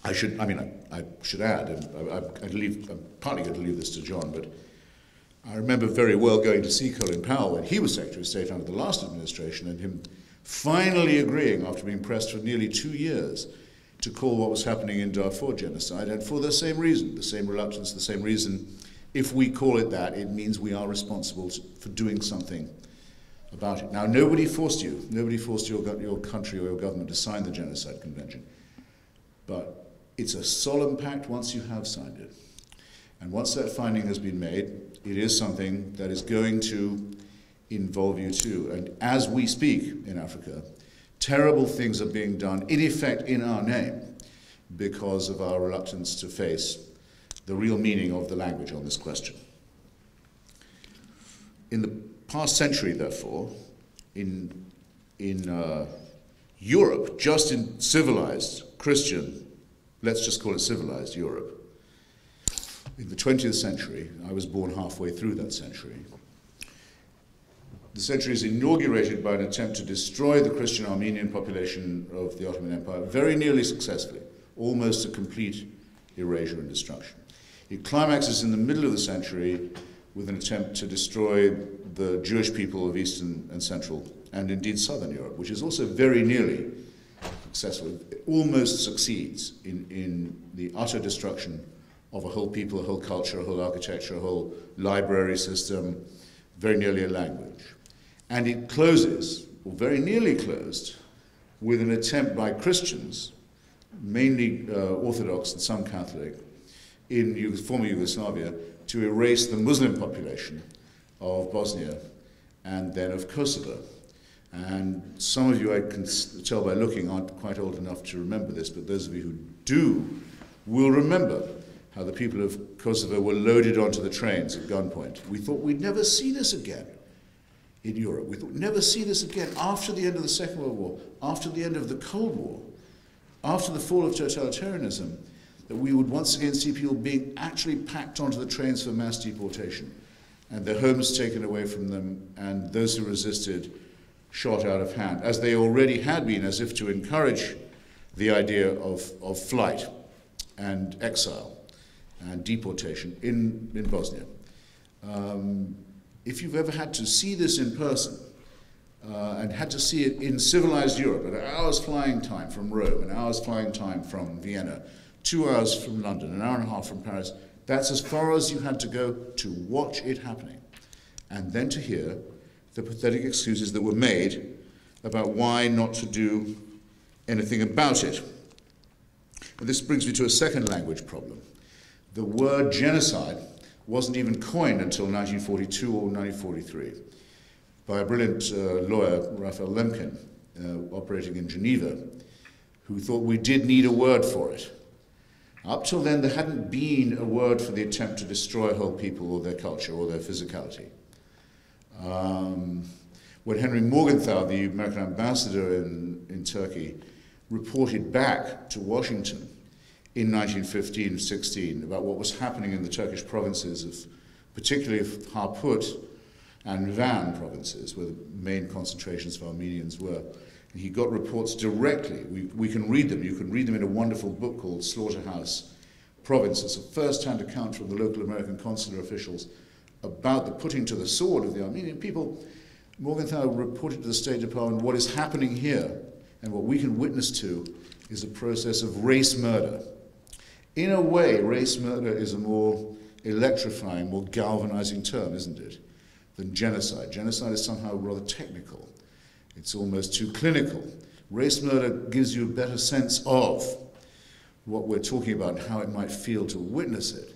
I should add, and I'm partly going to leave this to John, but I remember very well going to see Colin Powell when he was Secretary of State under the last administration, and him finally agreeing, after being pressed for nearly 2 years, to call what was happening in Darfur genocide, and for the same reason, the same reluctance, the same reason. If we call it that, it means we are responsible for doing something about it. Now, nobody forced your country or your government to sign the Genocide Convention, but it's a solemn pact once you have signed it. And once that finding has been made, it is something that is going to involve you too. And as we speak in Africa, terrible things are being done, in effect, in our name, because of our reluctance to face the real meaning of the language on this question. In the past century, therefore, in Europe, just in civilized Christian, let's just call it civilized Europe, in the 20th century, I was born halfway through that century. The century is inaugurated by an attempt to destroy the Christian Armenian population of the Ottoman Empire, very nearly successfully, almost a complete erasure and destruction. It climaxes in the middle of the century with an attempt to destroy the Jewish people of Eastern and Central, and indeed Southern Europe, which is also very nearly successful. It almost succeeds in the utter destruction of a whole people, a whole culture, a whole architecture, a whole library system, very nearly a language. And it closes, or very nearly closed, with an attempt by Christians, mainly Orthodox and some Catholic, in former Yugoslavia, to erase the Muslim population of Bosnia and then of Kosovo. And some of you, I can tell by looking, aren't quite old enough to remember this, but those of you who do will remember how the people of Kosovo were loaded onto the trains at gunpoint. We thought we'd never see this again in Europe. We thought we'd never see this again after the end of the Second World War, after the end of the Cold War, after the fall of totalitarianism, that we would once again see people being actually packed onto the trains for mass deportation, and their homes taken away from them, and those who resisted shot out of hand, as they already had been, as if to encourage the idea of flight and exile and deportation in Bosnia. If you've ever had to see this in person, and had to see it in civilized Europe, at an hour's flying time from Rome, an hour's flying time from Vienna, 2 hours from London, an hour and a half from Paris, that's as far as you had to go to watch it happening, and then to hear the pathetic excuses that were made about why not to do anything about it. And this brings me to a second language problem. The word genocide wasn't even coined until 1942 or 1943 by a brilliant lawyer, Raphael Lemkin, operating in Geneva, who thought we did need a word for it. Up till then, there hadn't been a word for the attempt to destroy a whole people or their culture or their physicality. When Henry Morgenthau, the American ambassador in Turkey, reported back to Washington in 1915-16 about what was happening in the Turkish provinces, particularly of Harput and Van provinces, where the main concentrations of Armenians were. And he got reports directly. We can read them. You can read them in a wonderful book called Slaughterhouse Province. It's a first-hand account from the local American consular officials about the putting to the sword of the Armenian people. Morgenthau reported to the State Department, what is happening here and what we can witness to is a process of race murder. In a way, race murder is a more electrifying, more galvanizing term, isn't it, than genocide. Genocide is somehow rather technical. It's almost too clinical. Race murder gives you a better sense of what we're talking about and how it might feel to witness it.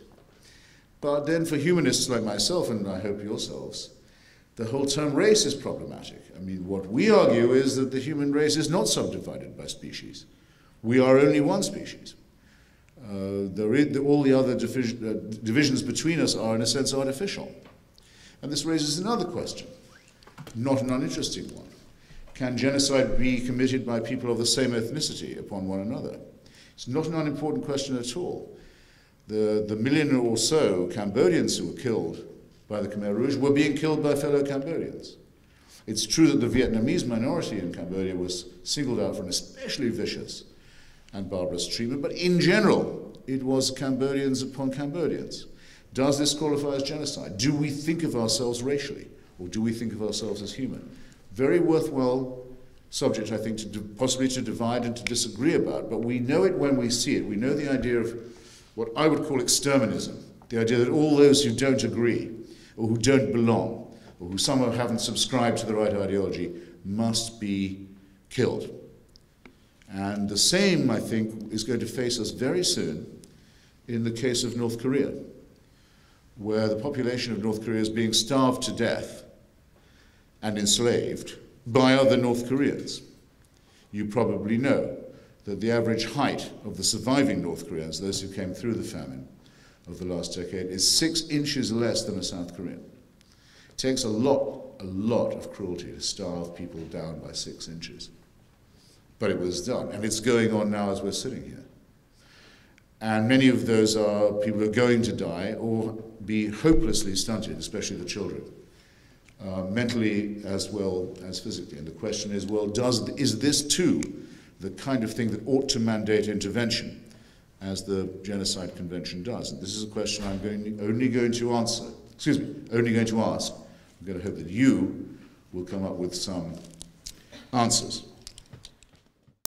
But then for humanists like myself, and I hope yourselves, the whole term race is problematic. I mean, what we argue is that the human race is not subdivided by species. We are only one species. All the other divisions between us are, in a sense, artificial. And this raises another question, not an uninteresting one. Can genocide be committed by people of the same ethnicity upon one another? It's not an unimportant question at all. The million or so Cambodians who were killed by the Khmer Rouge were being killed by fellow Cambodians. It's true that the Vietnamese minority in Cambodia was singled out for an especially vicious and barbarous treatment, but in general, it was Cambodians upon Cambodians. Does this qualify as genocide? Do we think of ourselves racially, or do we think of ourselves as human? Very worthwhile subject, I think, possibly to divide and to disagree about, but we know it when we see it. We know the idea of what I would call exterminism, the idea that all those who don't agree, or who don't belong, or who somehow haven't subscribed to the right ideology, must be killed. And the same, I think, is going to face us very soon in the case of North Korea, where the population of North Korea is being starved to death and enslaved by other North Koreans. You probably know that the average height of the surviving North Koreans, those who came through the famine of the last decade, is 6 inches less than a South Korean. It takes a lot of cruelty to starve people down by 6 inches. But it was done, and it's going on now as we're sitting here. And many of those are people who are going to die or be hopelessly stunted, especially the children, mentally as well as physically. And the question is, well, is this too the kind of thing that ought to mandate intervention, as the Genocide Convention does? And this is a question I'm only going to ask. I'm going to hope that you will come up with some answers.